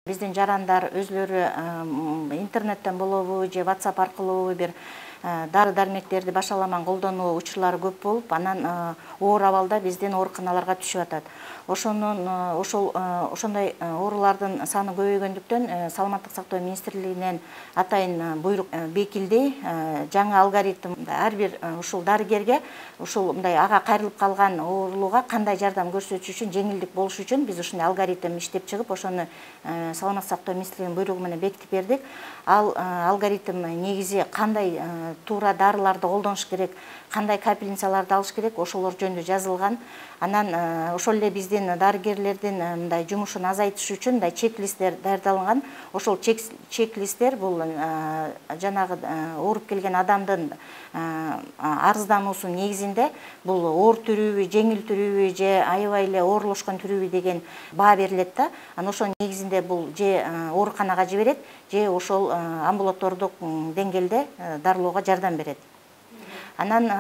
Биздин жарандар өзлөрү интернеттен болобу же WhatsApp аркылуу бир дары дармектерди башаламан колдонуу учурлары көп болуп, анан оор абалда биздин ооруканаларга түшүп атат. Ошондой оорулардын саны көбөйгөндүктөн Саламаттык сактоо министрлигинен атайын буйрук бекилди. Жаңы алгоритм ар бир ушул дарыгерге ушул мындай ага кайрылып калган оорулууга кандай жардам көрсөтүш үчүн, жеңилдик болуш үчүн биз ушундай алгоритм иштеп чыгып, ошону Саламаттык сактоо министрлигинин буйругу менен бекитип бердик. Ал алгоритм негизи кандай туура дарыларды колдонуш керек, кандай капельницаларды алыш керек, ошолор жөнүндө жазылган. Анан ошол эле биздин дарыгерлердин мындай жумушун азайтыш үчүн мындай чек-листтер даярдалган. Ошол чек-листтер бул жанагы ооруп келген адамдын арыздануусунун негизинде бул оор түрүүбү, жеңил түрүүбү же аябай эле оорулошкон түрүүбү деген баа берилет да. Анан ошонун негизинде бул же ооруканага жиберет, же ошол амбулатордук деңгээлде дарылоого жардам берет. Анан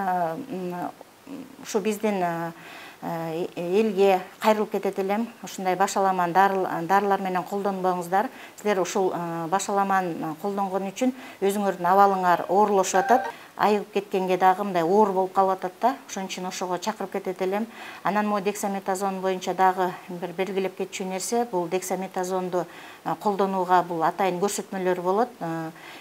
ушу биздин элге кайрылып кетет элем. Ушундай башаламан дарылар менен колдонбоңуздар. Силер ушул башаламан колдонгон үчүн өзүңөрдүн абалыңар оорулошуп атат. Айыгып кеткенге дагы мындай оор болуп калып атат да. Ошон үчүн ошого чакырып кетет элем. Анан могу дексаметазон боюнча дагы бир белгилеп кетчү нерсе, бул дексаметазонду колдонууга бул атайын көрсөтмөлөр болот.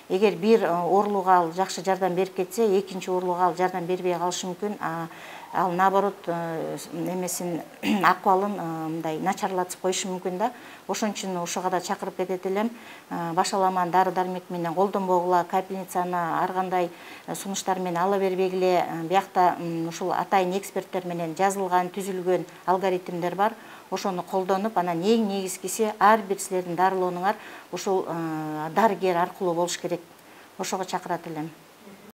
Эгер бир оорулууга ал жакшы жардам берип кетсе, экинчи оорулууга ал жардам бербей калышы мүмкүн. Ал наоборот эмесин акыбалын мындай начарлатып коюшу мүмкүн да. Ошон үчүн ошого да чакырып кетет элем. Башаламан дары дармек менен колдонбогула, капельницаны ар кандай сунуштар менен ала бербегиле. Биякта ушул атайын эксперттер менен жазылган, түзүлгөн алгоритмдер бар. Ошону колдонуп, анан эң негизгиси ар бир силердин дарылооңар ушул дарыгер аркылуу болуш керек. Ошого чакырат элем.